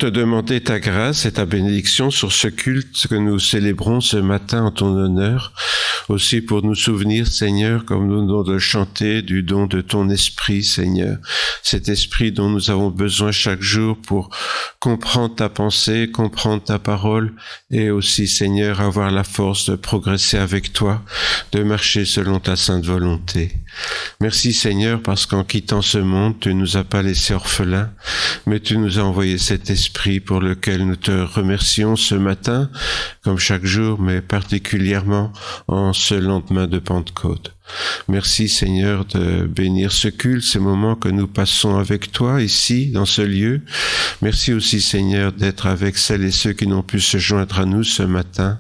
te demander ta grâce et ta bénédiction sur ce culte que nous célébrons ce matin en ton honneur. Aussi pour nous souvenir, Seigneur, comme nous venons de chanter, du don de ton esprit, Seigneur. Cet esprit dont nous avons besoin chaque jour pour comprendre ta pensée, comprendre ta parole et aussi, Seigneur, avoir la force de progresser avec toi, de marcher selon ta sainte volonté. Merci, Seigneur, parce qu'en quittant ce monde, tu ne nous as pas laissés orphelins, mais tu nous as envoyé cet esprit pour lequel nous te remercions ce matin, comme chaque jour, mais particulièrement en ce lendemain de Pentecôte. Merci, Seigneur, de bénir ce culte, ces moments que nous passons avec toi ici, dans ce lieu. Merci aussi, Seigneur, d'être avec celles et ceux qui n'ont pu se joindre à nous ce matin.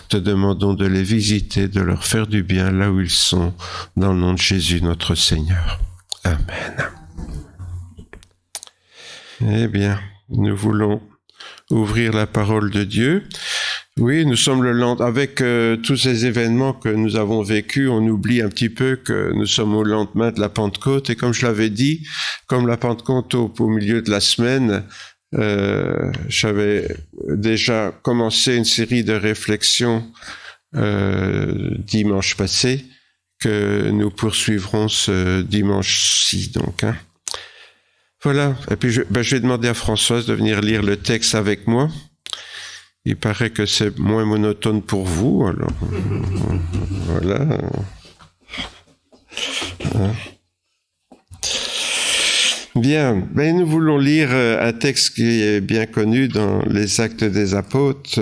Te demandons de les visiter, de leur faire du bien là où ils sont, dans le nom de Jésus, notre Seigneur. Amen. Eh bien, nous voulons ouvrir la parole de Dieu. Oui, nous sommes avec tous ces événements que nous avons vécus, on oublie un petit peu que nous sommes au lendemain de la Pentecôte. Et comme je l'avais dit, comme la Pentecôte au milieu de la semaine, j'avais déjà commencé une série de réflexions dimanche passé que nous poursuivrons ce dimanche-ci. Donc, voilà. Et puis je vais demander à Françoise de venir lire le texte avec moi. Il paraît que c'est moins monotone pour vous, alors voilà. Bien, mais nous voulons lire un texte qui est bien connu dans les Actes des Apôtres.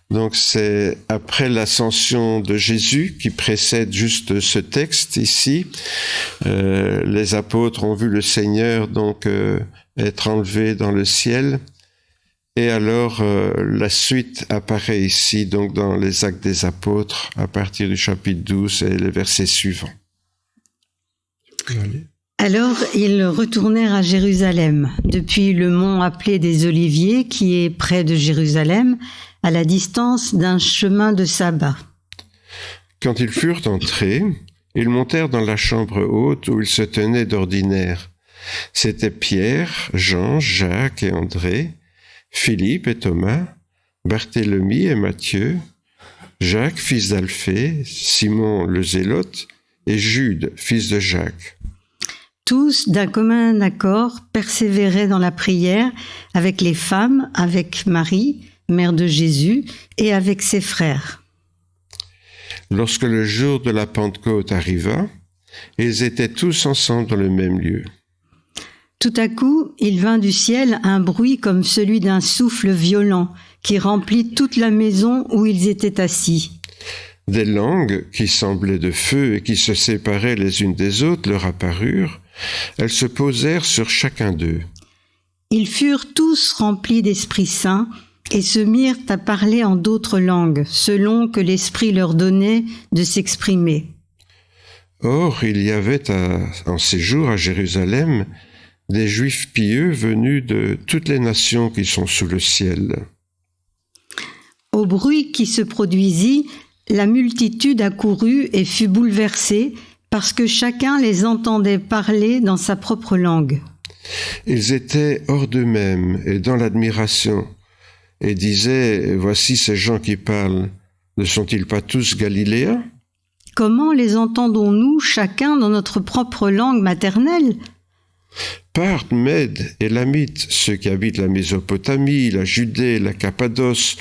Donc c'est après l'ascension de Jésus qui précède juste ce texte ici. Les apôtres ont vu le Seigneur donc être enlevé dans le ciel. Et alors, la suite apparaît ici, donc dans les Actes des Apôtres, à partir du chapitre 12 et les versets suivants. Alors, ils retournèrent à Jérusalem, depuis le mont appelé des Oliviers, qui est près de Jérusalem, à la distance d'un chemin de sabbat. Quand ils furent entrés, ils montèrent dans la chambre haute où ils se tenaient d'ordinaire. C'étaient Pierre, Jean, Jacques et André, Philippe et Thomas, Barthélemy et Matthieu, Jacques, fils d'Alphée, Simon le Zélote, et Jude, fils de Jacques. Tous, d'un commun accord, persévéraient dans la prière avec les femmes, avec Marie, mère de Jésus, et avec ses frères. Lorsque le jour de la Pentecôte arriva, ils étaient tous ensemble dans le même lieu. Tout à coup, il vint du ciel un bruit comme celui d'un souffle violent qui remplit toute la maison où ils étaient assis. Des langues qui semblaient de feu et qui se séparaient les unes des autres leur apparurent. Elles se posèrent sur chacun d'eux. Ils furent tous remplis d'Esprit Saint et se mirent à parler en d'autres langues, selon que l'Esprit leur donnait de s'exprimer. Or, il y avait en ces jours à Jérusalem des Juifs pieux venus de toutes les nations qui sont sous le ciel. Au bruit qui se produisit, la multitude accourut et fut bouleversée parce que chacun les entendait parler dans sa propre langue. Ils étaient hors d'eux-mêmes et dans l'admiration et disaient « Voici ces gens qui parlent, ne sont-ils pas tous Galiléens ?» Comment les entendons-nous chacun dans notre propre langue maternelle ? Parthes, Mèdes, Élamites, ceux qui habitent la Mésopotamie, la Judée, la Cappadoce,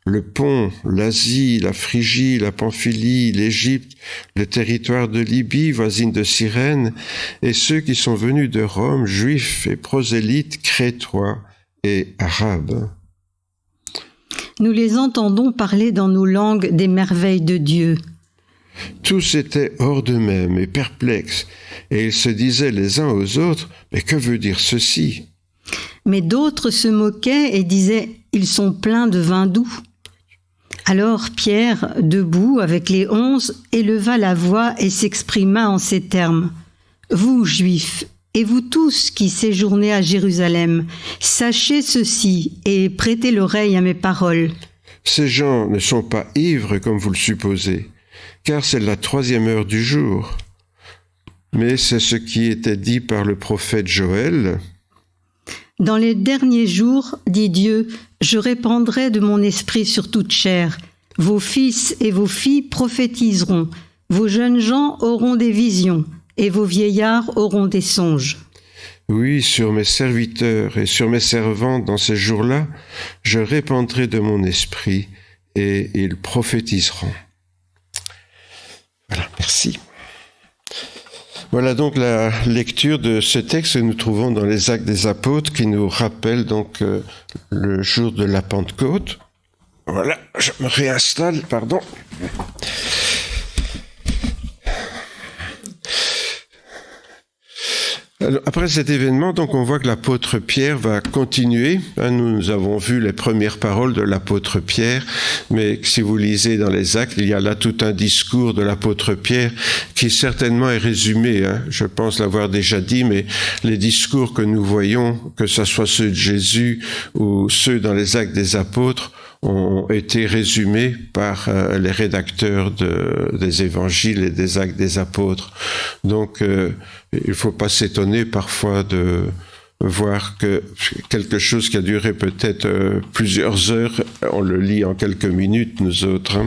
le Pont, l'Asie, la Phrygie, la Pamphylie, l'Égypte, le territoire de Libye, voisine de Cyrène, et ceux qui sont venus de Rome, juifs et prosélytes, crétois et arabes. Nous les entendons parler dans nos langues des merveilles de Dieu. Tous étaient hors d'eux-mêmes et perplexes, et ils se disaient les uns aux autres « Mais que veut dire ceci ?» Mais d'autres se moquaient et disaient « Ils sont pleins de vin doux ». Alors Pierre, debout avec les 11, éleva la voix et s'exprima en ces termes. « Vous, Juifs, et vous tous qui séjournez à Jérusalem, sachez ceci et prêtez l'oreille à mes paroles. Ces gens ne sont pas ivres comme vous le supposez, car c'est la 3e heure du jour. Mais c'est ce qui était dit par le prophète Joël. « Dans les derniers jours, dit Dieu, je répandrai de mon esprit sur toute chair. Vos fils et vos filles prophétiseront. Vos jeunes gens auront des visions, et vos vieillards auront des songes. » Oui, sur mes serviteurs et sur mes servantes dans ces jours-là, je répandrai de mon esprit et ils prophétiseront. Voilà, merci. Voilà donc la lecture de ce texte que nous trouvons dans les Actes des Apôtres qui nous rappelle donc le jour de la Pentecôte. Voilà, je me réinstalle, pardon. Alors, après cet événement, donc, on voit que l'apôtre Pierre va continuer. Nous avons vu les premières paroles de l'apôtre Pierre, mais si vous lisez dans les Actes, il y a là tout un discours de l'apôtre Pierre qui certainement est résumé. Je pense l'avoir déjà dit, mais les discours que nous voyons, que ce soit ceux de Jésus ou ceux dans les Actes des Apôtres, ont été résumés par les rédacteurs des évangiles et des Actes des Apôtres. Donc, il ne faut pas s'étonner parfois de voir que quelque chose qui a duré peut-être plusieurs heures, on le lit en quelques minutes, nous autres.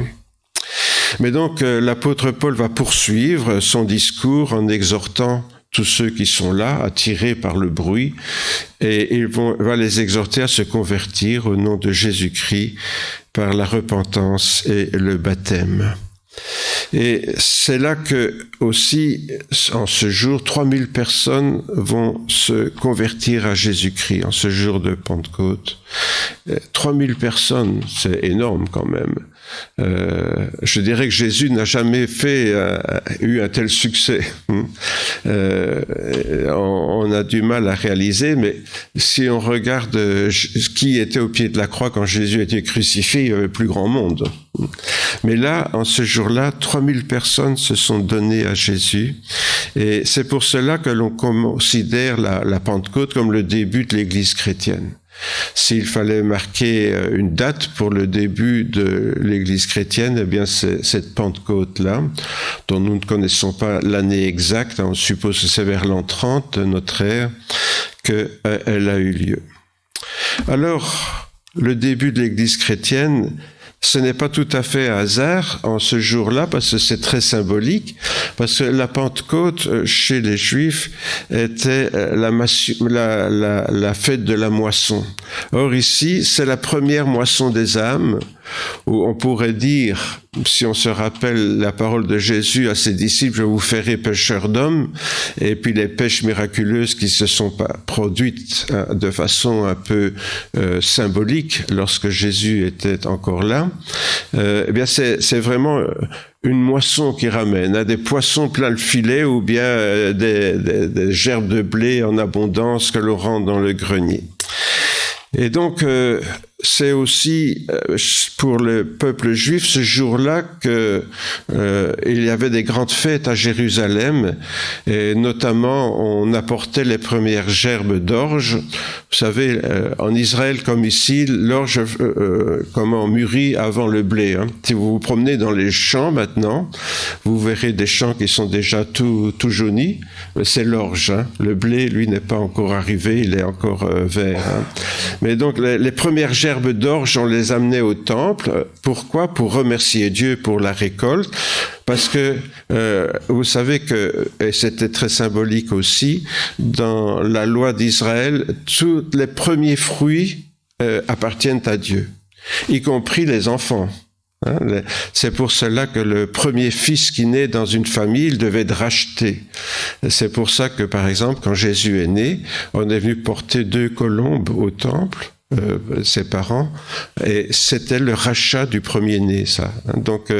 Mais donc, l'apôtre Paul va poursuivre son discours en exhortant tous ceux qui sont là, attirés par le bruit, et il va les exhorter à se convertir au nom de Jésus-Christ par la repentance et le baptême. Et c'est là que aussi, en ce jour, 3000 personnes vont se convertir à Jésus-Christ, en ce jour de Pentecôte. 3000 personnes, c'est énorme quand même. Je dirais que Jésus n'a jamais eu un tel succès. On a du mal à réaliser, mais si on regarde qui était au pied de la croix quand Jésus était crucifié, il y avait plus grand monde. Mais là, en ce jour-là, 3000 personnes se sont données à Jésus. Et c'est pour cela que l'on considère la Pentecôte comme le début de l'Église chrétienne. S'il fallait marquer une date pour le début de l'Église chrétienne, eh bien c'est cette Pentecôte-là, dont nous ne connaissons pas l'année exacte, on suppose que c'est vers l'an 30 de notre ère qu'elle a eu lieu. Alors, le début de l'Église chrétienne, ce n'est pas tout à fait un hasard en ce jour-là, parce que c'est très symbolique, parce que la Pentecôte, chez les Juifs, était la fête de la moisson. Or ici, c'est la première moisson des âmes, où on pourrait dire, si on se rappelle la parole de Jésus à ses disciples, je vous ferai pêcheurs d'hommes, et puis les pêches miraculeuses qui se sont produites de façon un peu symbolique lorsque Jésus était encore là, eh bien c'est vraiment une moisson qui ramène, des poissons plein le filet ou bien des gerbes de blé en abondance que l'on rend dans le grenier. Et donc, c'est aussi pour le peuple juif ce jour-là que il y avait des grandes fêtes à Jérusalem, et notamment on apportait les premières gerbes d'orge. Vous savez, en Israël comme ici, l'orge mûrit avant le blé. Si vous vous promenez dans les champs maintenant, vous verrez des champs qui sont déjà tout jaunis. C'est l'orge. Le blé, lui, n'est pas encore arrivé, il est encore vert. Mais donc les premières gerbes d'orge, on les amenait au temple. Pourquoi ? Pour remercier Dieu pour la récolte. Parce que vous savez que, et c'était très symbolique aussi, dans la loi d'Israël, tous les premiers fruits appartiennent à Dieu, y compris les enfants. C'est pour cela que le premier fils qui naît dans une famille, il devait être racheté. C'est pour ça que, par exemple, quand Jésus est né, on est venu porter 2 colombes au temple, ses parents, et c'était le rachat du premier-né, ça. Donc,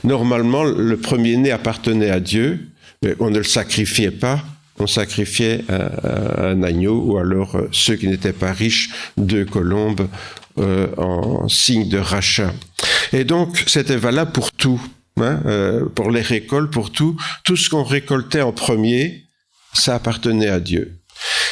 normalement, le premier-né appartenait à Dieu, mais on ne le sacrifiait pas. On sacrifiait un agneau, ou alors ceux qui n'étaient pas riches, 2 colombes en signe de rachat. Et donc, c'était valable pour tout, pour les récoltes, pour tout. Tout ce qu'on récoltait en premier, ça appartenait à Dieu.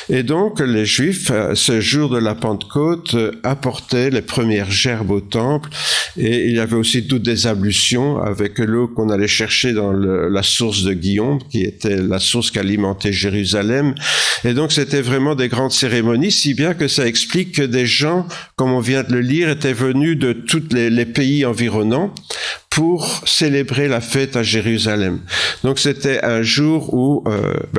Et donc, les Juifs, ce jour de la Pentecôte, apportaient les premières gerbes au temple, et il y avait aussi toutes des ablutions avec l'eau qu'on allait chercher dans la source de Guillaume, qui était la source qui alimentait Jérusalem. Et donc, c'était vraiment des grandes cérémonies, si bien que ça explique que des gens, comme on vient de le lire, étaient venus de tous les pays environnants pour célébrer la fête à Jérusalem. Donc c'était un jour où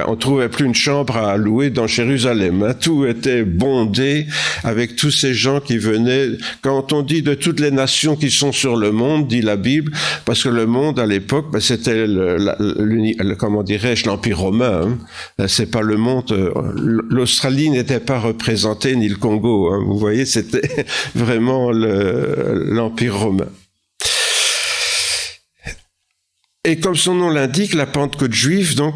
on trouvait plus une chambre à louer dans Jérusalem. Hein. Tout était bondé avec tous ces gens qui venaient. Quand on dit de toutes les nations qui sont sur le monde, dit la Bible, parce que le monde à l'époque, c'était comment dirais-je, l'Empire romain. Hein. C'est pas le monde. L'Australie n'était pas représentée ni le Congo. Hein. Vous voyez, c'était vraiment l'Empire romain. Et comme son nom l'indique, la Pentecôte juive, donc,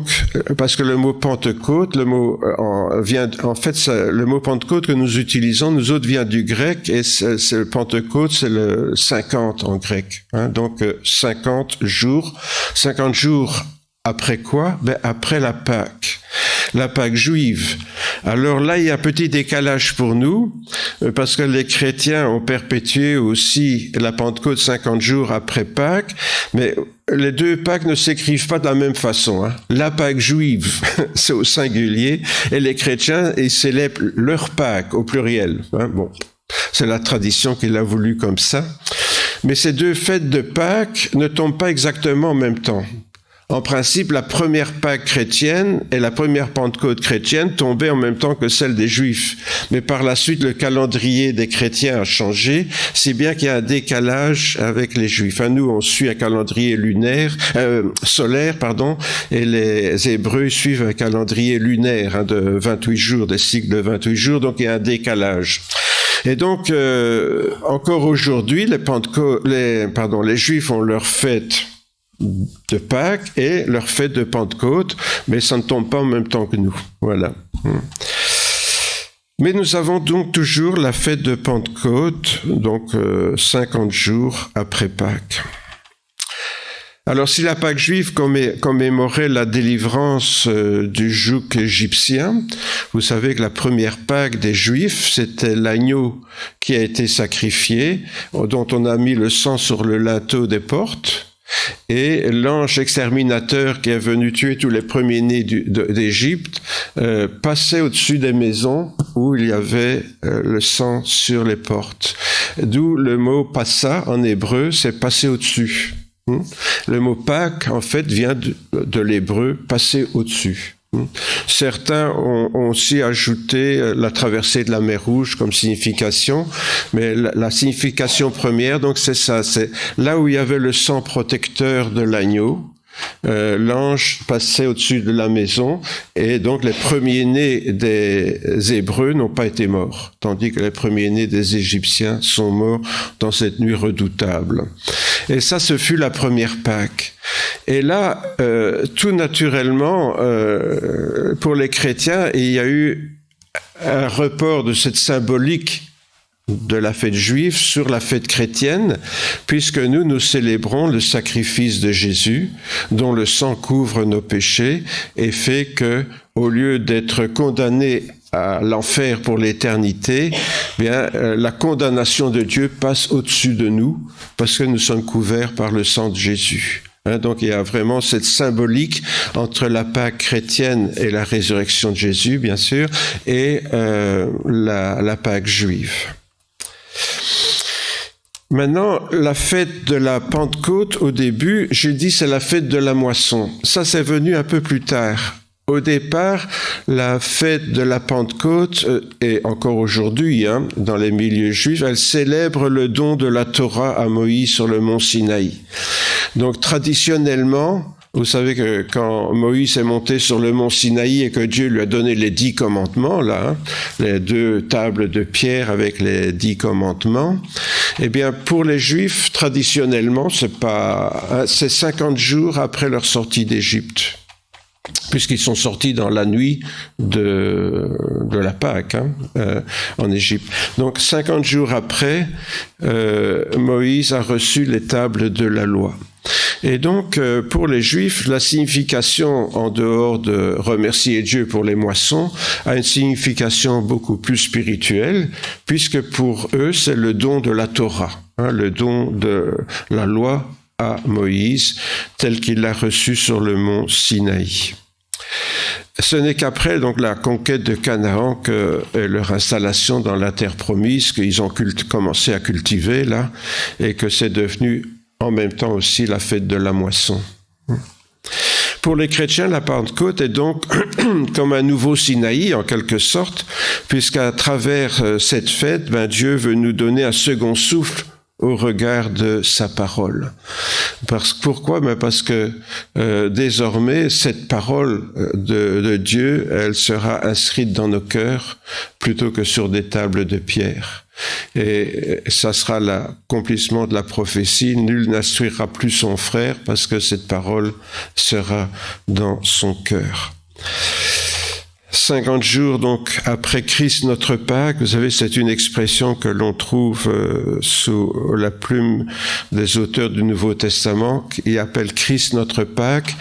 parce que le mot Pentecôte, le mot le mot Pentecôte que nous utilisons, nous autres, vient du grec, et c'est le Pentecôte, c'est le 50 en grec. Hein, donc, 50 jours. 50 jours après quoi? Après la Pâque. La Pâque juive. Alors là, il y a un petit décalage pour nous, parce que les chrétiens ont perpétué aussi la Pentecôte 50 jours après Pâques, mais les deux Pâques ne s'écrivent pas de la même façon. Hein. La Pâque juive, c'est au singulier, et les chrétiens, ils célèbrent leur Pâques au pluriel. Hein. Bon, c'est la tradition qu'il a voulu comme ça. Mais ces deux fêtes de Pâques ne tombent pas exactement en même temps. En principe, la première Pâque chrétienne et la première Pentecôte chrétienne tombaient en même temps que celle des Juifs. Mais par la suite, le calendrier des chrétiens a changé, si bien qu'il y a un décalage avec les Juifs. Nous, on suit un calendrier solaire, et les Hébreux suivent un calendrier lunaire de 28 jours, des cycles de 28 jours, donc il y a un décalage. Et donc, encore aujourd'hui, les Juifs ont leur fête de Pâques et leur fête de Pentecôte, mais ça ne tombe pas en même temps que nous. Voilà. Mais nous avons donc toujours la fête de Pentecôte, donc 50 jours après Pâques. Alors, si la Pâque juive commémorait la délivrance du joug égyptien, vous savez que la première Pâque des Juifs, c'était l'agneau qui a été sacrifié, dont on a mis le sang sur le linteau des portes. Et l'ange exterminateur qui est venu tuer tous les premiers-nés d'Égypte passait au-dessus des maisons où il y avait le sang sur les portes. D'où le mot « passa » en hébreu, c'est « passer au-dessus ». Le mot « Pâques » en fait vient de l'hébreu « passer au-dessus ». Certains ont aussi ajouté la traversée de la mer Rouge comme signification, mais la signification première, donc c'est ça, c'est là où il y avait le sang protecteur de l'agneau. L'ange passait au-dessus de la maison et donc les premiers-nés des Hébreux n'ont pas été morts, tandis que les premiers-nés des Égyptiens sont morts dans cette nuit redoutable. Et ça, ce fut la première Pâque. Et là, tout naturellement, pour les chrétiens, il y a eu un report de cette symbolique de la fête juive sur la fête chrétienne, puisque nous célébrons le sacrifice de Jésus, dont le sang couvre nos péchés et fait que, au lieu d'être condamnés à l'enfer pour l'éternité, la condamnation de Dieu passe au-dessus de nous, parce que nous sommes couverts par le sang de Jésus. Donc il y a vraiment cette symbolique entre la Pâque chrétienne et la résurrection de Jésus, bien sûr, et la Pâque juive. Maintenant, la fête de la Pentecôte, au début, j'ai dit c'est la fête de la moisson. Ça, c'est venu un peu plus tard. Au départ, la fête de la Pentecôte, et encore aujourd'hui, dans les milieux juifs, elle célèbre le don de la Torah à Moïse sur le mont Sinaï. Donc, traditionnellement, vous savez que quand Moïse est monté sur le mont Sinaï et que Dieu lui a donné les 10 commandements, les 2 tables de pierre avec les 10 commandements, eh bien, pour les Juifs, traditionnellement, c'est 50 jours après leur sortie d'Égypte, puisqu'ils sont sortis dans la nuit de la Pâque en Égypte. Donc 50 jours après, Moïse a reçu les tables de la loi. Et donc, pour les Juifs, la signification, en dehors de remercier Dieu pour les moissons, a une signification beaucoup plus spirituelle, puisque pour eux, c'est le don de la Torah, le don de la loi à Moïse, tel qu'il l'a reçu sur le mont Sinaï. Ce n'est qu'après donc la conquête de Canaan que leur installation dans la terre promise, qu'ils ont commencé à cultiver là, et que c'est devenu en même temps aussi la fête de la moisson. Pour les chrétiens, la Pentecôte est donc comme un nouveau Sinaï en quelque sorte, puisqu'à travers cette fête, Dieu veut nous donner un second souffle au regard de sa parole. Pourquoi ? Parce que désormais, cette parole de Dieu, elle sera inscrite dans nos cœurs plutôt que sur des tables de pierre. Et ça sera l'accomplissement de la prophétie. Nul n'instruira plus son frère parce que cette parole sera dans son cœur. 50 jours donc après Christ notre Pâque, vous savez, c'est une expression que l'on trouve sous la plume des auteurs du Nouveau Testament, qui appellent Christ notre Pâque.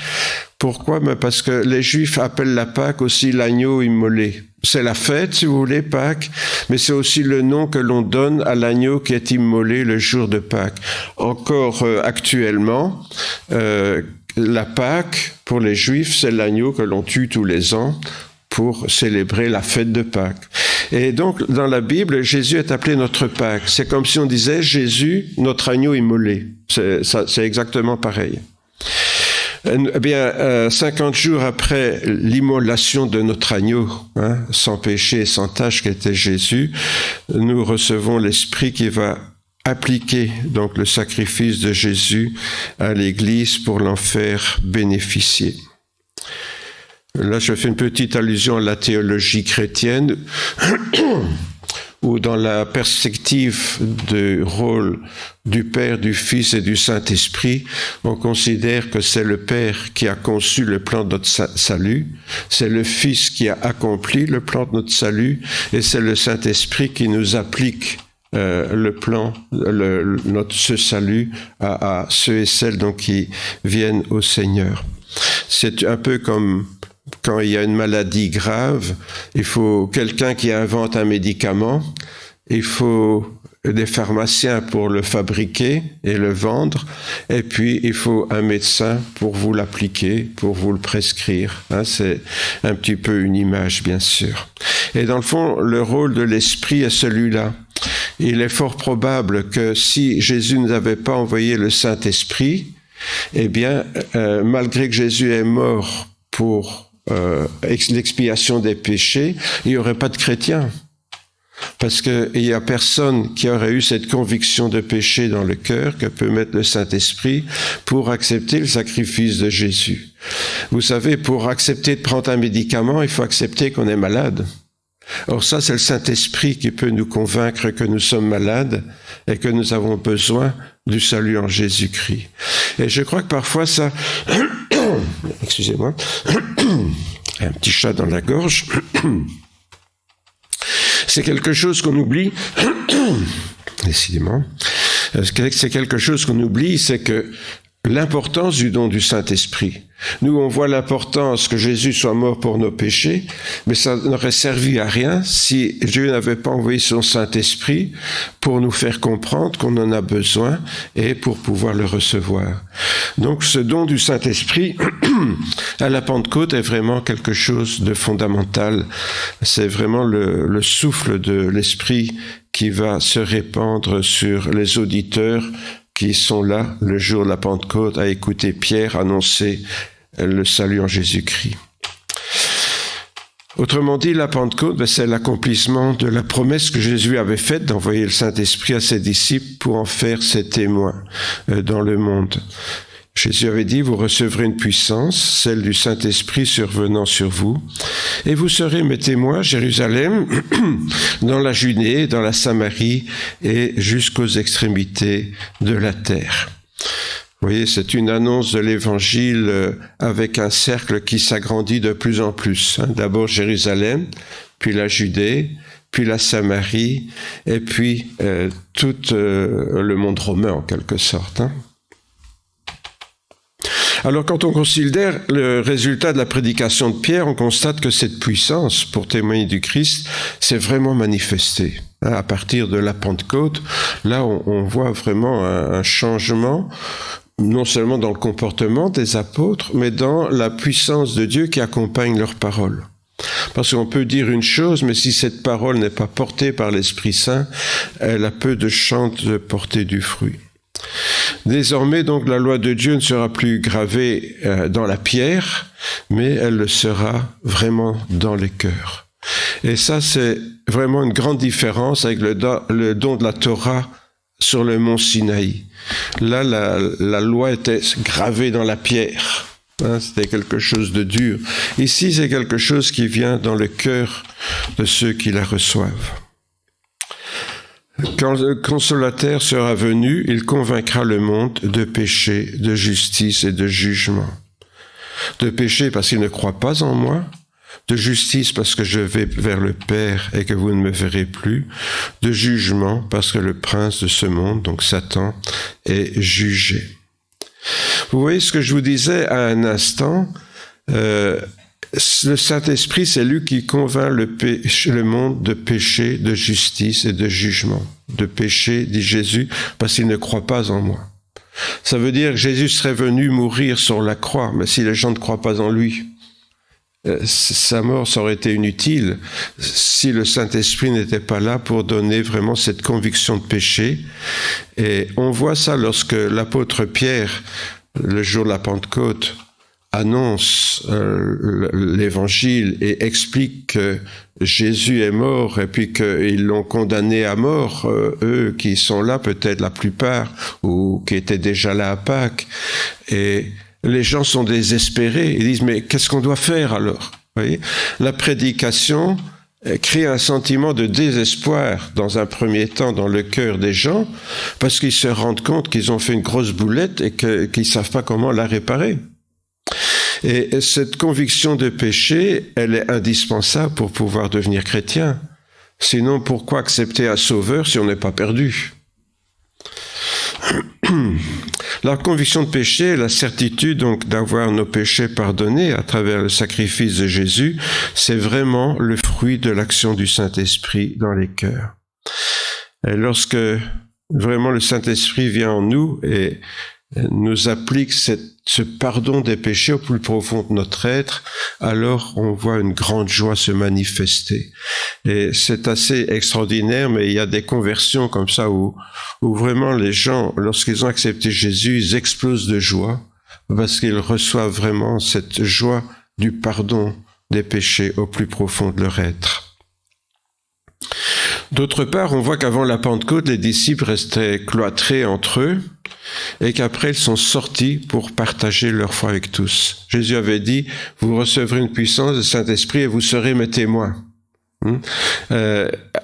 Pourquoi ? Parce que les Juifs appellent la Pâque aussi l'agneau immolé. C'est la fête, si vous voulez, Pâques, mais c'est aussi le nom que l'on donne à l'agneau qui est immolé le jour de Pâques. Encore actuellement, la Pâque, pour les Juifs, c'est l'agneau que l'on tue tous les ans pour célébrer la fête de Pâques. Et donc, dans la Bible, Jésus est appelé notre Pâque. C'est comme si on disait Jésus, notre agneau immolé. C'est exactement pareil. Eh bien, 50 jours après l'immolation de notre agneau, sans péché et sans tache qu'était Jésus, nous recevons l'Esprit qui va appliquer donc le sacrifice de Jésus à l'Église pour l'en faire bénéficier. Là, je fais une petite allusion à la théologie chrétienne, où dans la perspective du rôle du Père, du Fils et du Saint-Esprit, on considère que c'est le Père qui a conçu le plan de notre salut, c'est le Fils qui a accompli le plan de notre salut, et c'est le Saint-Esprit qui nous applique le plan, ce salut à ceux et celles donc qui viennent au Seigneur. C'est un peu comme quand il y a une maladie grave, il faut quelqu'un qui invente un médicament, il faut des pharmaciens pour le fabriquer et le vendre, et puis il faut un médecin pour vous l'appliquer, pour vous le prescrire. C'est un petit peu une image, bien sûr. Et dans le fond, le rôle de l'Esprit est celui-là. Il est fort probable que si Jésus ne nous avait pas envoyé le Saint-Esprit, eh bien, malgré que Jésus est mort pour l'expiation des péchés, il n'y aurait pas de chrétiens. Parce qu'il n'y a personne qui aurait eu cette conviction de péché dans le cœur que peut mettre le Saint-Esprit pour accepter le sacrifice de Jésus. Vous savez, pour accepter de prendre un médicament, il faut accepter qu'on est malade. Or ça, c'est le Saint-Esprit qui peut nous convaincre que nous sommes malades et que nous avons besoin du salut en Jésus-Christ. Et je crois que parfois ça... Excusez-moi. Un petit chat dans la gorge. C'est quelque chose qu'on oublie. Décidément. C'est quelque chose qu'on oublie, c'est que l'importance du don du Saint-Esprit. Nous, on voit l'importance que Jésus soit mort pour nos péchés, mais ça n'aurait servi à rien si Dieu n'avait pas envoyé son Saint-Esprit pour nous faire comprendre qu'on en a besoin et pour pouvoir le recevoir. Donc, ce don du Saint-Esprit à la Pentecôte est vraiment quelque chose de fondamental. C'est vraiment le souffle de l'Esprit qui va se répandre sur les auditeurs qui sont là le jour de la Pentecôte à écouter Pierre annoncer le salut en Jésus-Christ. Autrement dit, la Pentecôte, c'est l'accomplissement de la promesse que Jésus avait faite d'envoyer le Saint-Esprit à ses disciples pour en faire ses témoins dans le monde. Jésus avait dit, vous recevrez une puissance, celle du Saint-Esprit survenant sur vous, et vous serez mes témoins à Jérusalem, dans la Judée, dans la Samarie et jusqu'aux extrémités de la terre. Vous voyez, c'est une annonce de l'Évangile avec un cercle qui s'agrandit de plus en plus. D'abord Jérusalem, puis la Judée, puis la Samarie, et puis tout le monde romain en quelque sorte. Alors quand on considère le résultat de la prédication de Pierre, on constate que cette puissance pour témoigner du Christ s'est vraiment manifestée. À partir de la Pentecôte, là on voit vraiment un changement, non seulement dans le comportement des apôtres, mais dans la puissance de Dieu qui accompagne leurs paroles. Parce qu'on peut dire une chose, mais si cette parole n'est pas portée par l'Esprit Saint, elle a peu de chance de porter du fruit. Désormais, donc, la loi de Dieu ne sera plus gravée dans la pierre, mais elle le sera vraiment dans les cœurs. Et ça, c'est vraiment une grande différence avec le don de la Torah sur le mont Sinaï. Là, la loi était gravée dans la pierre. C'était quelque chose de dur. Ici, c'est quelque chose qui vient dans le cœur de ceux qui la reçoivent. Quand le consolateur sera venu, il convaincra le monde de péché, de justice et de jugement. De péché parce qu'il ne croit pas en moi, de justice parce que je vais vers le Père et que vous ne me verrez plus, de jugement parce que le prince de ce monde, donc Satan, est jugé. Vous voyez ce que je vous disais à un instant, le Saint-Esprit, c'est lui qui convainc le monde de péché, de justice et de jugement. De péché, dit Jésus, parce qu'il ne croit pas en moi. Ça veut dire que Jésus serait venu mourir sur la croix, mais si les gens ne croient pas en lui, sa mort, ça aurait été inutile si le Saint-Esprit n'était pas là pour donner vraiment cette conviction de péché. Et on voit ça lorsque l'apôtre Pierre, le jour de la Pentecôte, annonce l'évangile et explique que Jésus est mort et puis qu'ils l'ont condamné à mort, eux qui sont là, peut-être la plupart, ou qui étaient déjà là à Pâques. Et les gens sont désespérés. Ils disent, mais qu'est-ce qu'on doit faire alors? Vous voyez, la prédication crée un sentiment de désespoir dans un premier temps dans le cœur des gens parce qu'ils se rendent compte qu'ils ont fait une grosse boulette et qu'ils ne savent pas comment la réparer. Et cette conviction de péché, elle est indispensable pour pouvoir devenir chrétien. Sinon, pourquoi accepter un sauveur si on n'est pas perdu? La conviction de péché, la certitude donc d'avoir nos péchés pardonnés à travers le sacrifice de Jésus, c'est vraiment le fruit de l'action du Saint-Esprit dans les cœurs. Et lorsque vraiment le Saint-Esprit vient en nous et nous applique ce pardon des péchés au plus profond de notre être, alors on voit une grande joie se manifester. Et c'est assez extraordinaire, mais il y a des conversions comme ça où vraiment les gens, lorsqu'ils ont accepté Jésus, ils explosent de joie parce qu'ils reçoivent vraiment cette joie du pardon des péchés au plus profond de leur être. D'autre part, on voit qu'avant la Pentecôte, les disciples restaient cloîtrés entre eux et qu'après ils sont sortis pour partager leur foi avec tous. Jésus avait dit, vous recevrez une puissance du Saint-Esprit et vous serez mes témoins.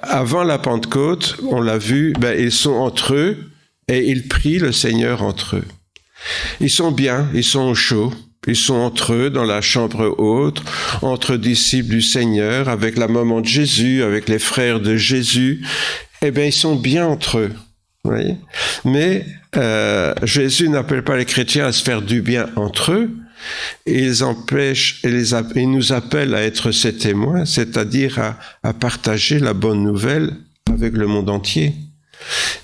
Avant la Pentecôte, on l'a vu, ils sont entre eux et ils prient le Seigneur entre eux. Ils sont bien, ils sont au chaud. Ils sont entre eux dans la chambre haute, entre disciples du Seigneur, avec la maman de Jésus, avec les frères de Jésus. Ils sont bien entre eux. Vous voyez ? Mais Jésus n'appelle pas les chrétiens à se faire du bien entre eux. Il nous appelle à être ses témoins, c'est-à-dire à partager la bonne nouvelle avec le monde entier.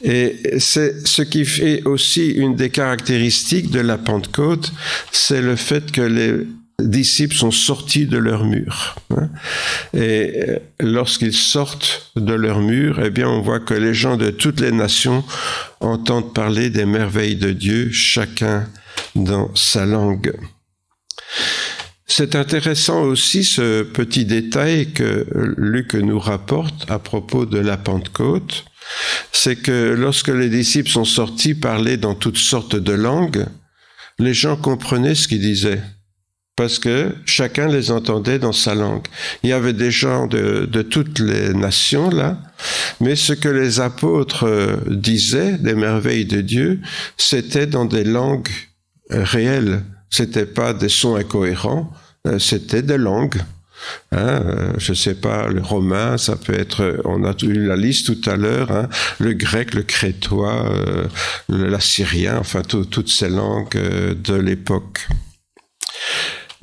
Et c'est ce qui fait aussi une des caractéristiques de la Pentecôte, c'est le fait que les disciples sont sortis de leur mur. Et lorsqu'ils sortent de leur mur, on voit que les gens de toutes les nations entendent parler des merveilles de Dieu, chacun dans sa langue. C'est intéressant aussi ce petit détail que Luc nous rapporte à propos de la Pentecôte, c'est que lorsque les disciples sont sortis parler dans toutes sortes de langues, les gens comprenaient ce qu'ils disaient, parce que chacun les entendait dans sa langue. Il y avait des gens de toutes les nations là, mais ce que les apôtres disaient, des merveilles de Dieu, c'était dans des langues réelles. C'était pas des sons incohérents, c'était des langues. Je sais pas, le romain, ça peut être, on a eu la liste tout à l'heure, le grec, le crétois, l'assyrien, enfin toutes ces langues de l'époque.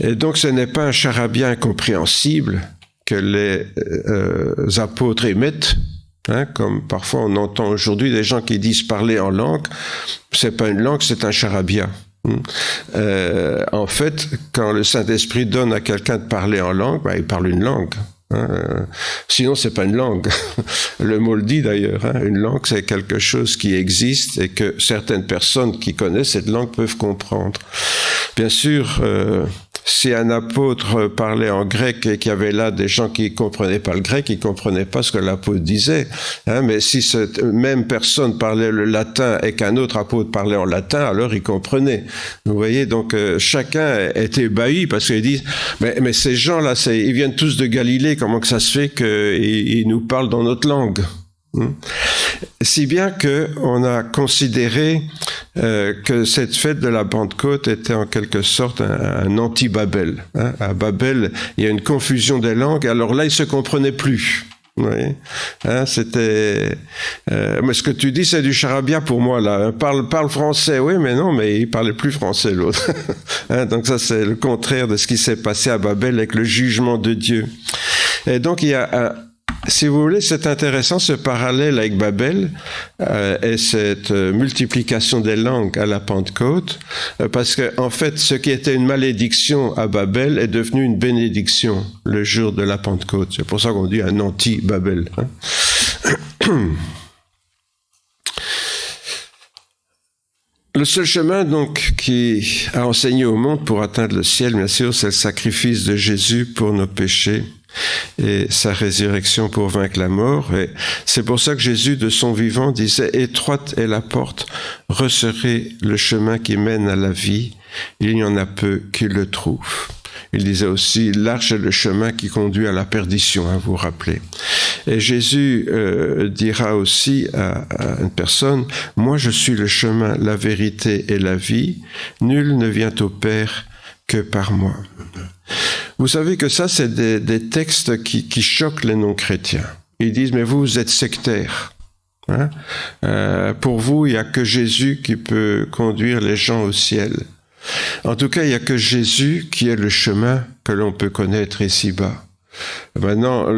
Et donc ce n'est pas un charabia incompréhensible que les apôtres émettent, comme parfois on entend aujourd'hui des gens qui disent parler en langue. C'est pas une langue, c'est un charabia. En fait, quand le Saint-Esprit donne à quelqu'un de parler en langue, il parle une langue. Sinon, c'est pas une langue. Le mot le dit d'ailleurs. Une langue, c'est quelque chose qui existe et que certaines personnes qui connaissent cette langue peuvent comprendre. Bien sûr, si un apôtre parlait en grec et qu'il y avait là des gens qui comprenaient pas le grec, ils comprenaient pas ce que l'apôtre disait. Mais si cette même personne parlait le latin et qu'un autre apôtre parlait en latin, alors ils comprenaient. Vous voyez, donc chacun était ébahi parce qu'ils disent mais ces gens-là, ils viennent tous de Galilée, comment que ça se fait qu'ils nous parlent dans notre langue? Si bien qu'on a considéré que cette fête de la Pentecôte était en quelque sorte un anti-Babel. À Babel, il y a une confusion des langues, alors là, ils se comprenaient plus. Oui. C'était. Mais ce que tu dis, c'est du charabia pour moi là. Parle français, oui, mais non, mais il parlait plus français l'autre. Donc ça, c'est le contraire de ce qui s'est passé à Babel avec le jugement de Dieu. Et donc il y a si vous voulez, c'est intéressant ce parallèle avec Babel et cette multiplication des langues à la Pentecôte, parce que en fait, ce qui était une malédiction à Babel est devenu une bénédiction le jour de la Pentecôte. C'est pour ça qu'on dit un anti-Babel. Le seul chemin donc qui a enseigné au monde pour atteindre le ciel, bien sûr, c'est le sacrifice de Jésus pour nos péchés et sa résurrection pour vaincre la mort. Et c'est pour ça que Jésus, de son vivant, disait « Étroite est la porte, resserrez le chemin qui mène à la vie, il y en a peu qui le trouvent. » Il disait aussi « Large est le chemin qui conduit à la perdition », vous vous rappelez. Et Jésus dira aussi à une personne « Moi je suis le chemin, la vérité et la vie, nul ne vient au Père que par moi. » Vous savez que ça, c'est des textes qui choquent les non-chrétiens. Ils disent, mais vous êtes sectaires. Pour vous, il n'y a que Jésus qui peut conduire les gens au ciel. En tout cas, il n'y a que Jésus qui est le chemin que l'on peut connaître ici-bas. Maintenant,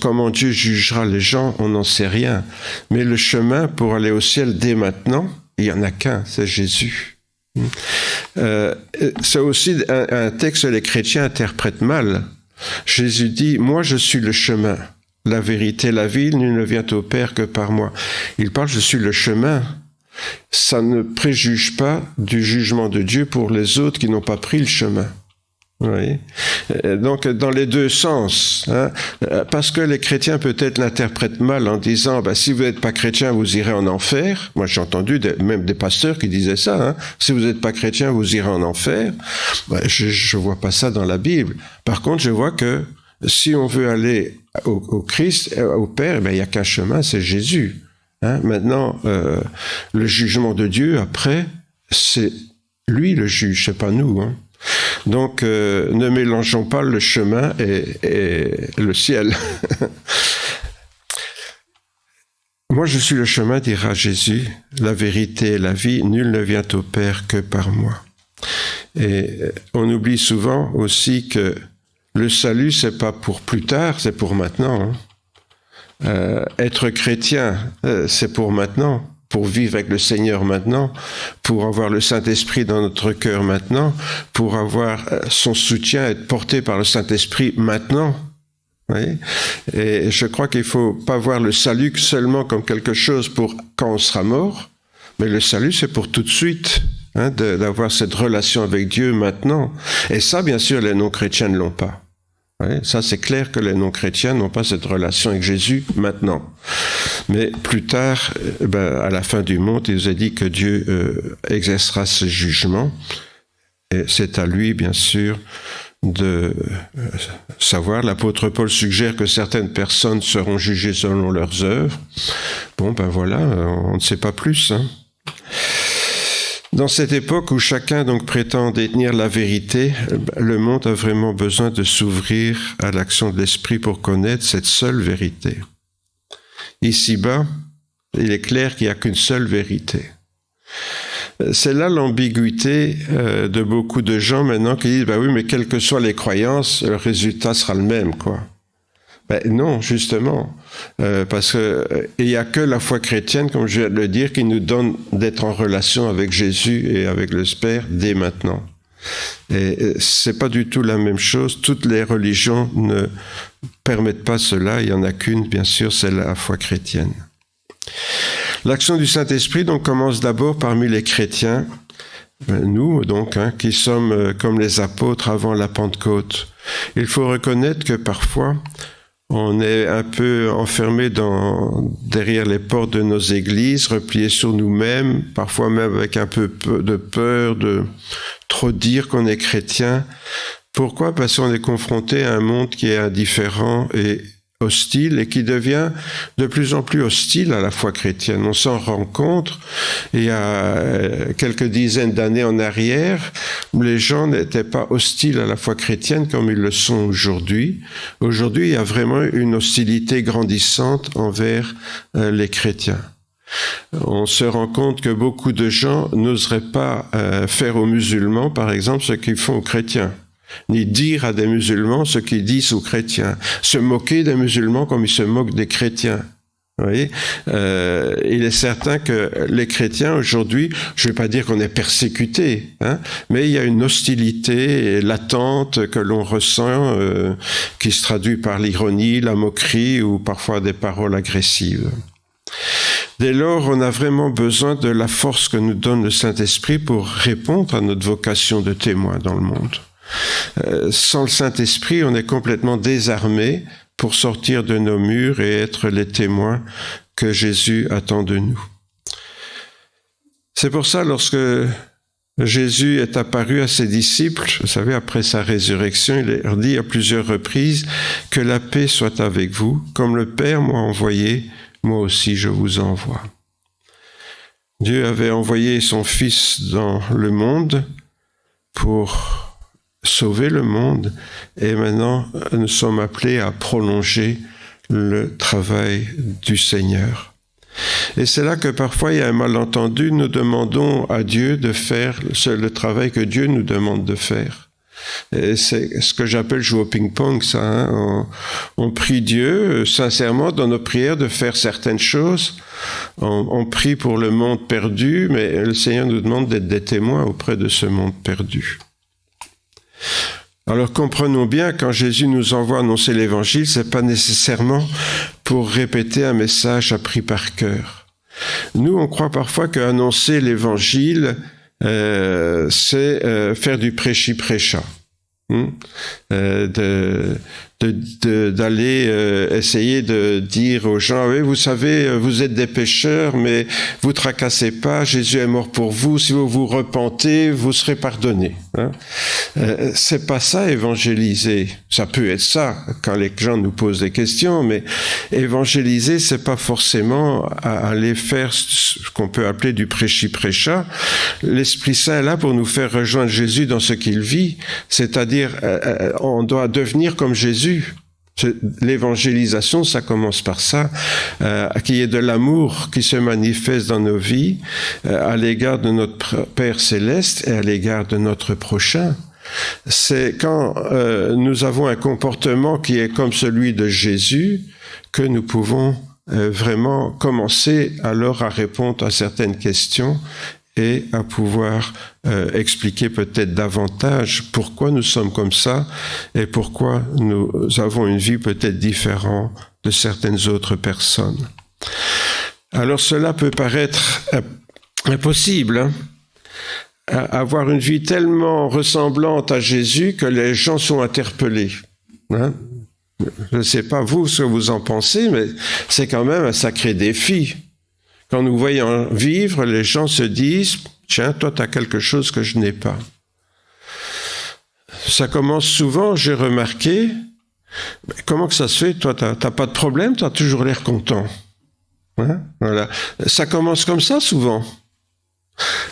comment Dieu jugera les gens, on n'en sait rien. Mais le chemin pour aller au ciel dès maintenant, il n'y en a qu'un, c'est Jésus. C'est aussi un texte que les chrétiens interprètent mal. Jésus dit « Moi, je suis le chemin, la vérité, la vie, nul ne vient au Père que par moi. » Il parle « Je suis le chemin ». Ça ne préjuge pas du jugement de Dieu pour les autres qui n'ont pas pris le chemin. Oui. Donc dans les deux sens, parce que les chrétiens peut-être l'interprètent mal en disant si vous n'êtes pas chrétien vous irez en enfer. Moi j'ai entendu même des pasteurs qui disaient ça, si vous n'êtes pas chrétien vous irez en enfer. Je vois pas ça dans la Bible. Par contre je vois que si on veut aller au Christ, au Père, il y a qu'un chemin, c'est Jésus. Maintenant le jugement de Dieu après c'est lui le juge, c'est pas nous. Donc, ne mélangeons pas le chemin et le ciel. Moi, je suis le chemin, dira Jésus, la vérité et la vie, nul ne vient au Père que par moi. Et on oublie souvent aussi que le salut, c'est pas pour plus tard, c'est pour maintenant. Être chrétien, c'est pour maintenant. Pour vivre avec le Seigneur maintenant, pour avoir le Saint-Esprit dans notre cœur maintenant, pour avoir son soutien, être porté par le Saint-Esprit maintenant. Oui. Et je crois qu'il ne faut pas voir le salut seulement comme quelque chose pour quand on sera mort, mais le salut c'est pour tout de suite, d'avoir cette relation avec Dieu maintenant. Et ça, bien sûr, les non-chrétiens ne l'ont pas. Oui, ça, c'est clair que les non-chrétiens n'ont pas cette relation avec Jésus maintenant. Mais plus tard, à la fin du monde, il nous a dit que Dieu exercera ce jugement. Et c'est à lui, bien sûr, de savoir. L'apôtre Paul suggère que certaines personnes seront jugées selon leurs œuvres. Bon, voilà, on ne sait pas plus. Dans cette époque où chacun donc prétend détenir la vérité, le monde a vraiment besoin de s'ouvrir à l'action de l'Esprit pour connaître cette seule vérité. Ici-bas, il est clair qu'il n'y a qu'une seule vérité. C'est là l'ambiguïté de beaucoup de gens maintenant qui disent « oui, mais quelles que soient les croyances, le résultat sera le même, quoi. » Non, justement, parce que il n'y a que la foi chrétienne, comme je viens de le dire, qui nous donne d'être en relation avec Jésus et avec le Père dès maintenant. Et c'est pas du tout la même chose. Toutes les religions ne permettent pas cela. Il y en a qu'une, bien sûr, c'est la foi chrétienne. L'action du Saint-Esprit donc commence d'abord parmi les chrétiens, nous donc, qui sommes comme les apôtres avant la Pentecôte. Il faut reconnaître que parfois on est un peu enfermé derrière les portes de nos églises, repliés sur nous-mêmes, parfois même avec un peu de peur de trop dire qu'on est chrétien. Pourquoi ? Parce qu'on est confronté à un monde qui est indifférent et hostile et qui devient de plus en plus hostile à la foi chrétienne. On s'en rend compte. Il y a quelques dizaines d'années en arrière, les gens n'étaient pas hostiles à la foi chrétienne comme ils le sont aujourd'hui. Aujourd'hui, il y a vraiment une hostilité grandissante envers les chrétiens. On se rend compte que beaucoup de gens n'oseraient pas faire aux musulmans, par exemple, ce qu'ils font aux chrétiens, ni dire à des musulmans ce qu'ils disent aux chrétiens, se moquer des musulmans comme ils se moquent des chrétiens. Vous voyez, il est certain que les chrétiens aujourd'hui, je ne vais pas dire qu'on est persécutés, mais il y a une hostilité latente que l'on ressent, qui se traduit par l'ironie, la moquerie ou parfois des paroles agressives. Dès lors, on a vraiment besoin de la force que nous donne le Saint-Esprit pour répondre à notre vocation de témoin dans le monde. Sans le Saint-Esprit, on est complètement désarmé pour sortir de nos murs et être les témoins que Jésus attend de nous. C'est pour ça, lorsque Jésus est apparu à ses disciples, vous savez, après sa résurrection, il leur dit à plusieurs reprises « Que la paix soit avec vous, comme le Père m'a envoyé, moi aussi je vous envoie. » Dieu avait envoyé son Fils dans le monde pour sauver le monde, et maintenant nous sommes appelés à prolonger le travail du Seigneur. Et c'est là que parfois il y a un malentendu, nous demandons à Dieu de faire le travail que Dieu nous demande de faire. Et c'est ce que j'appelle jouer au ping-pong, ça. On prie Dieu sincèrement dans nos prières de faire certaines choses. On prie pour le monde perdu, mais le Seigneur nous demande d'être des témoins auprès de ce monde perdu. Alors comprenons bien, quand Jésus nous envoie annoncer l'Évangile, c'est pas nécessairement pour répéter un message appris par cœur. Nous, on croit parfois qu'annoncer l'Évangile, c'est faire du prêchi-prêcha. D'aller essayer de dire aux gens, oui, vous savez, vous êtes des pécheurs, mais vous tracassez pas, Jésus est mort pour vous, si vous vous repentez, vous serez pardonnés. C'est pas ça, évangéliser. Ça peut être ça, quand les gens nous posent des questions, mais évangéliser, c'est pas forcément aller faire ce qu'on peut appeler du prêchi-prêcha. L'Esprit Saint est là pour nous faire rejoindre Jésus dans ce qu'il vit, c'est-à-dire, on doit devenir comme Jésus. L'évangélisation, ça commence par ça, qu'il y ait de l'amour qui se manifeste dans nos vies à l'égard de notre Père Céleste et à l'égard de notre prochain. C'est quand nous avons un comportement qui est comme celui de Jésus que nous pouvons vraiment commencer alors à répondre à certaines questions et à pouvoir expliquer peut-être davantage pourquoi nous sommes comme ça et pourquoi nous avons une vie peut-être différente de certaines autres personnes. Alors cela peut paraître impossible, avoir une vie tellement ressemblante à Jésus que les gens sont interpellés. Je ne sais pas vous ce que vous en pensez, mais c'est quand même un sacré défi. Quand nous voyons vivre, les gens se disent « Tiens, toi, tu as quelque chose que je n'ai pas. » Ça commence souvent, j'ai remarqué, « Comment que ça se fait? Toi, tu n'as pas de problème, tu as toujours l'air content. » Voilà. Ça commence comme ça souvent.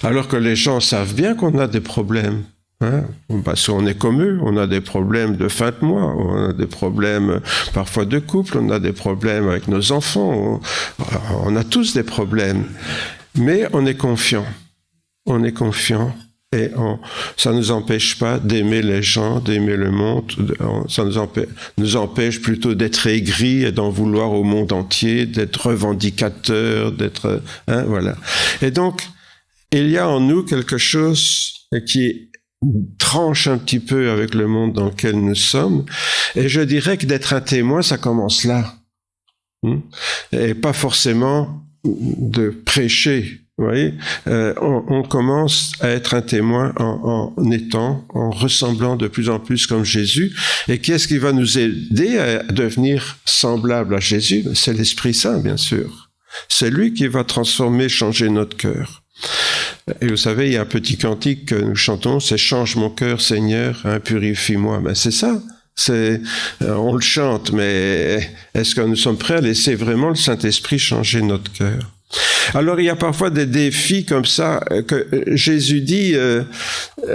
Alors que les gens savent bien qu'on a des problèmes. Hein? Parce qu'on est comme eux, on a des problèmes de fin de mois, on a des problèmes parfois de couple, on a des problèmes avec nos enfants, on a tous des problèmes. Mais on est confiant. On est confiant. Et ça ne nous empêche pas d'aimer les gens, d'aimer le monde. Ça nous empêche plutôt d'être aigris et d'en vouloir au monde entier, d'être revendicateurs, d'être... Hein, voilà. Et donc, il y a en nous quelque chose qui tranche un petit peu avec le monde dans lequel nous sommes. Et je dirais que d'être un témoin, ça commence là. Et pas forcément de prêcher. Vous voyez, on commence à être un témoin en ressemblant de plus en plus comme Jésus. Et qu'est-ce qui va nous aider à devenir semblable à Jésus? C'est l'Esprit Saint, bien sûr. C'est lui qui va transformer, changer notre cœur. Et vous savez, il y a un petit cantique que nous chantons, c'est « Change mon cœur, Seigneur, hein, purifie-moi ». Ben c'est ça. On le chante, mais est-ce que nous sommes prêts à laisser vraiment le Saint-Esprit changer notre cœur? Alors il y a parfois des défis comme ça que Jésus dit,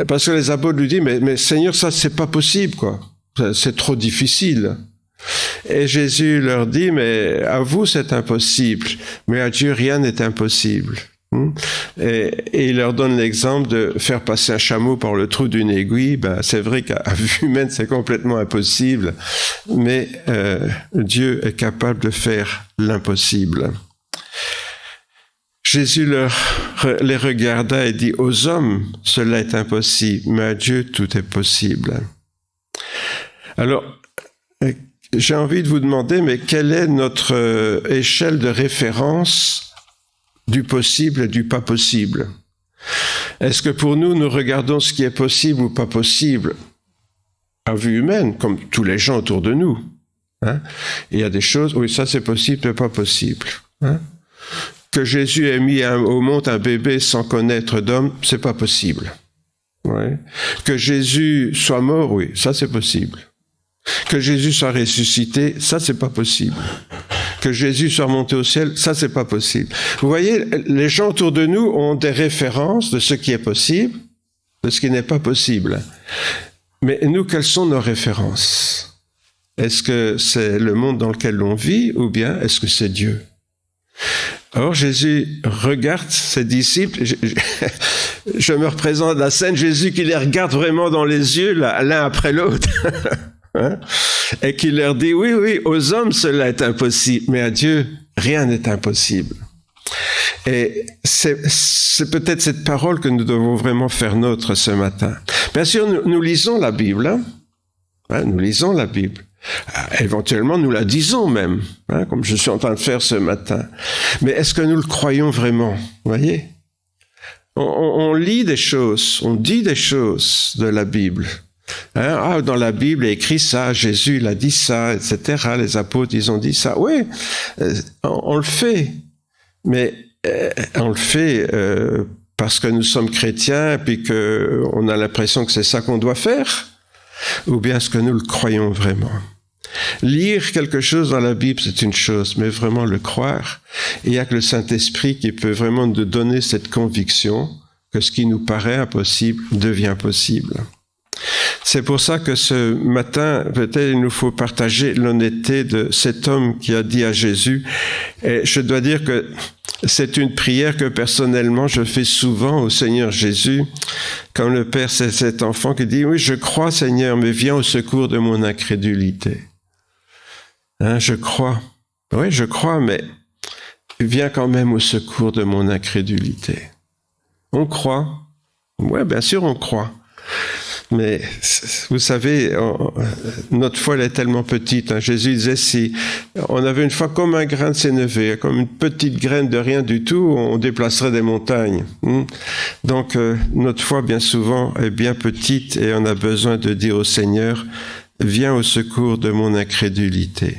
parce que les apôtres lui disent, mais Seigneur, ça c'est pas possible, quoi. C'est trop difficile. Et Jésus leur dit, mais à vous c'est impossible, mais à Dieu rien n'est impossible. Et il leur donne l'exemple de faire passer un chameau par le trou d'une aiguille. Ben, c'est vrai qu'à vue humaine, c'est complètement impossible, mais Dieu est capable de faire l'impossible. Jésus les regarda et dit, aux hommes, cela est impossible, mais à Dieu, tout est possible. Alors, j'ai envie de vous demander, mais quelle est notre échelle de référence du possible et du pas possible? Est-ce que pour nous, nous regardons ce qui est possible ou pas possible à vue humaine, comme tous les gens autour de nous? Hein? Il y a des choses, oui, ça c'est possible, mais pas possible. Hein? Que Jésus ait mis au monde un bébé sans connaître d'homme, c'est pas possible. Ouais. Que Jésus soit mort, oui, ça c'est possible. Que Jésus soit ressuscité, ça c'est pas possible. Que Jésus soit monté au ciel, ça c'est pas possible. Vous voyez, les gens autour de nous ont des références de ce qui est possible, de ce qui n'est pas possible. Mais nous, quelles sont nos références? Est-ce que c'est le monde dans lequel l'on vit, ou bien est-ce que c'est Dieu? Alors Jésus regarde ses disciples, je me représente la scène, Jésus qui les regarde vraiment dans les yeux, l'un après l'autre, hein? Et qui leur dit, oui, aux hommes cela est impossible, mais à Dieu rien n'est impossible. Et c'est peut-être cette parole que nous devons vraiment faire nôtre ce matin. Bien sûr, nous lisons la Bible, hein? Nous lisons la Bible. Éventuellement, nous la disons même, hein, comme je suis en train de faire ce matin. Mais est-ce que nous le croyons vraiment? Vous voyez? On lit des choses, on dit des choses de la Bible. Hein? Ah, dans la Bible, il est écrit ça, Jésus, il a dit ça, etc. Les apôtres, ils ont dit ça. Oui, on le fait. Mais on le fait parce que nous sommes chrétiens et puis qu'on a l'impression que c'est ça qu'on doit faire? Ou bien est-ce que nous le croyons vraiment? Lire quelque chose dans la Bible, c'est une chose, mais vraiment le croire, il n'y a que le Saint-Esprit qui peut vraiment nous donner cette conviction que ce qui nous paraît impossible devient possible. C'est pour ça que ce matin, peut-être il nous faut partager l'honnêteté de cet homme qui a dit à Jésus, et je dois dire que c'est une prière que personnellement je fais souvent au Seigneur Jésus, comme le Père c'est cet enfant qui dit, oui, je crois Seigneur, mais viens au secours de mon incrédulité. Hein, je crois. Oui, je crois, mais viens quand même au secours de mon incrédulité. On croit. Oui, bien sûr, on croit. Mais vous savez, notre foi elle est tellement petite. Hein. Jésus disait, si on avait une foi comme un grain de sénévé, comme une petite graine de rien du tout, on déplacerait des montagnes. Donc notre foi bien souvent est bien petite et on a besoin de dire au Seigneur, viens au secours de mon incrédulité.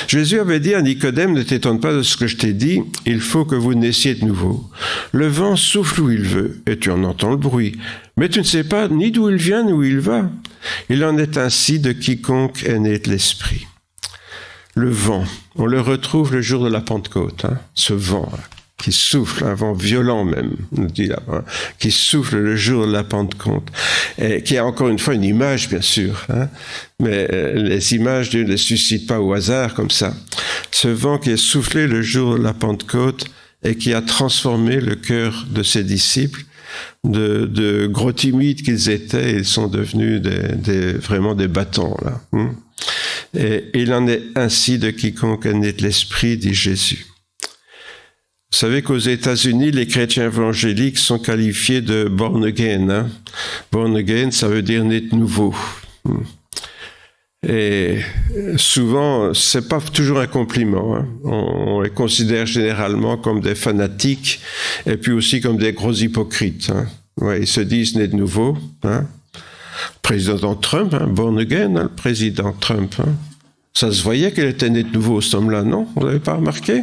Jésus avait dit à Nicodème, ne t'étonne pas de ce que je t'ai dit, il faut que vous naissiez de nouveau. Le vent souffle où il veut, et tu en entends le bruit, mais tu ne sais pas ni d'où il vient ni où il va. Il en est ainsi de quiconque est né de l'Esprit. Le vent, on le retrouve le jour de la Pentecôte, hein, ce vent. qui souffle, un vent violent même, on dit là-bas, qui souffle le jour de la Pentecôte, et qui a encore une fois une image, bien sûr, mais les images, Dieu ne les suscite pas au hasard comme ça. Ce vent qui est soufflé le jour de la Pentecôte et qui a transformé le cœur de ses disciples, de gros timides qu'ils étaient, ils sont devenus vraiment des bâtons, là. Et il en est ainsi de quiconque est né de l'Esprit, dit Jésus. Vous savez qu'aux États-Unis, les chrétiens évangéliques sont qualifiés de born again. Born again, ça veut dire né de nouveau. Et souvent, c'est pas toujours un compliment. On les considère généralement comme des fanatiques et puis aussi comme des gros hypocrites. Ouais, ils se disent nés de nouveau. Président Trump, born again, le président Trump. Ça se voyait qu'il était né de nouveau, cet homme-là, non? Vous l'avez pas remarqué?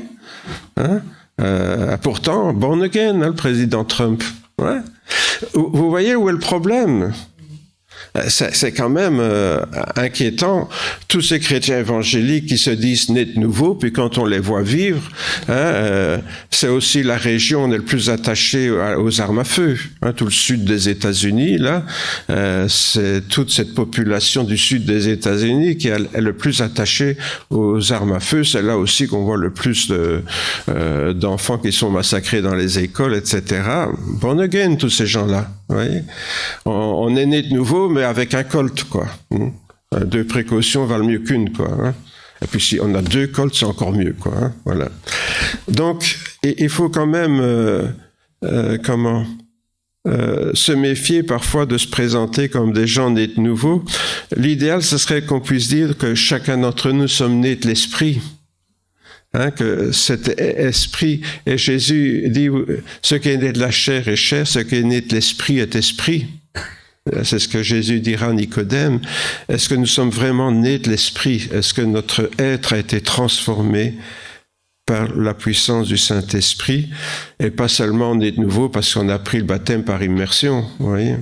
Pourtant, born again, le président Trump. Ouais. Vous voyez où est le problème? C'est quand même inquiétant, tous ces chrétiens évangéliques qui se disent nés de nouveau, puis quand on les voit vivre, c'est aussi la région où on est le plus attaché aux armes à feu. Tout le sud des États-Unis, là, c'est toute cette population du sud des États-Unis qui est le plus attachée aux armes à feu. C'est là aussi qu'on voit le plus d'enfants qui sont massacrés dans les écoles, etc. Born again, tous ces gens-là. Vous voyez, on est né de nouveau, mais avec un colt, quoi. 2 précautions valent mieux qu'une, quoi. Et puis si on a 2 colts, c'est encore mieux, quoi. Voilà. Donc, il faut quand même, se méfier parfois de se présenter comme des gens nés de nouveau. L'idéal, ce serait qu'on puisse dire que chacun d'entre nous sommes nés de l'Esprit. Que cet esprit, et Jésus dit, ce qui est né de la chair est chair, ce qui est né de l'esprit est esprit. C'est ce que Jésus dira à Nicodème. Est-ce que nous sommes vraiment nés de l'esprit? Est-ce que notre être a été transformé par la puissance du Saint-Esprit et pas seulement nés de nouveau parce qu'on a pris le baptême par immersion, vous voyez?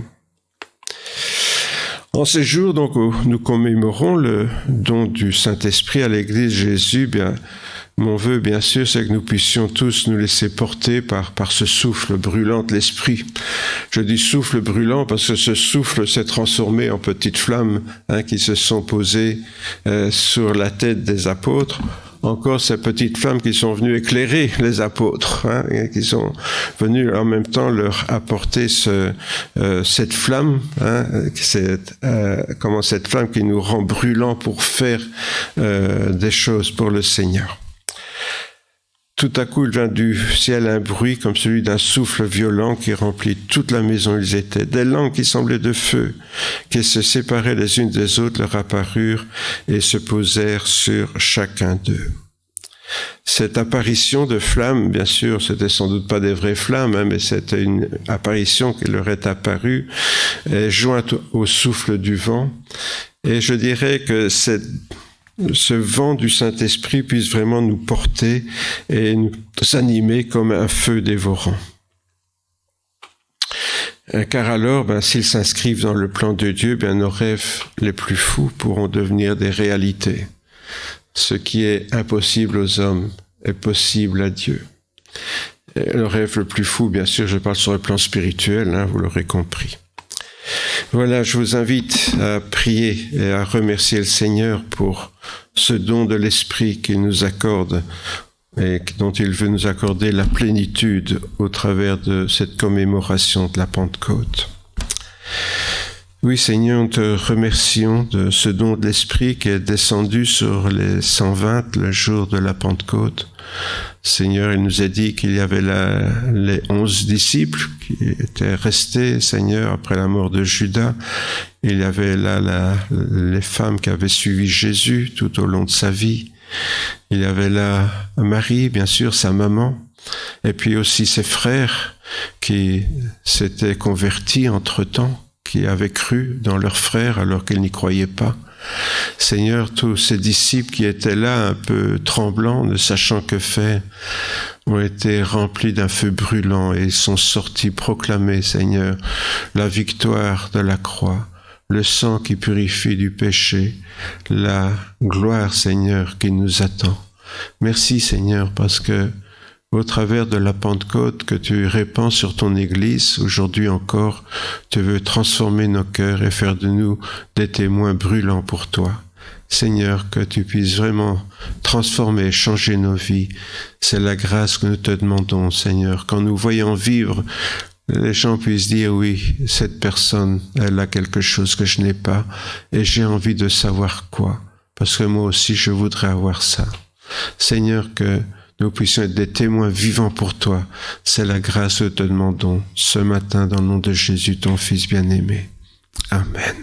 En ces jours, donc, où nous commémorons le don du Saint-Esprit à l'Église Jésus, mon vœu, bien sûr, c'est que nous puissions tous nous laisser porter par ce souffle brûlant de l'Esprit. Je dis souffle brûlant parce que ce souffle s'est transformé en petites flammes qui se sont posées sur la tête des apôtres. Encore ces petites flammes qui sont venues éclairer les apôtres, et qui sont venues en même temps leur apporter cette flamme, cette flamme qui nous rend brûlants pour faire des choses pour le Seigneur. Tout à coup, il vint du ciel un bruit comme celui d'un souffle violent qui remplit toute la maison où ils étaient. Des langues qui semblaient de feu, qui se séparaient les unes des autres, leur apparurent et se posèrent sur chacun d'eux. Cette apparition de flammes, bien sûr, c'était sans doute pas des vraies flammes, mais c'était une apparition qui leur est apparue, jointe au souffle du vent. Et je dirais que ce vent du Saint-Esprit puisse vraiment nous porter et nous animer comme un feu dévorant. Car alors, s'ils s'inscrivent dans le plan de Dieu, nos rêves les plus fous pourront devenir des réalités. Ce qui est impossible aux hommes est possible à Dieu. Et le rêve le plus fou, bien sûr, je parle sur le plan spirituel, vous l'aurez compris. Voilà, je vous invite à prier et à remercier le Seigneur pour ce don de l'Esprit qu'il nous accorde et dont il veut nous accorder la plénitude au travers de cette commémoration de la Pentecôte. Oui, Seigneur, nous te remercions de ce don de l'Esprit qui est descendu sur les 120 le jour de la Pentecôte. Seigneur, il nous a dit qu'il y avait les 11 disciples qui étaient restés, Seigneur, après la mort de Judas. Il y avait là les femmes qui avaient suivi Jésus tout au long de sa vie. Il y avait là Marie, bien sûr, sa maman, et puis aussi ses frères qui s'étaient convertis entre-temps, qui avaient cru dans leurs frères alors qu'ils n'y croyaient pas. Seigneur, tous ces disciples qui étaient là un peu tremblants, ne sachant que faire, ont été remplis d'un feu brûlant et ils sont sortis proclamer, Seigneur, la victoire de la croix, le sang qui purifie du péché, la gloire, Seigneur, qui nous attend. Merci, Seigneur, parce que au travers de la Pentecôte que tu répands sur ton Église, aujourd'hui encore, tu veux transformer nos cœurs et faire de nous des témoins brûlants pour toi. Seigneur, que tu puisses vraiment transformer, changer nos vies. C'est la grâce que nous te demandons, Seigneur. Quand nous voyons vivre, les gens puissent dire, oui, cette personne, elle a quelque chose que je n'ai pas, et j'ai envie de savoir quoi, parce que moi aussi, je voudrais avoir ça. Seigneur, que nous puissions être des témoins vivants pour toi. C'est la grâce que te demandons ce matin dans le nom de Jésus, ton Fils bien-aimé. Amen.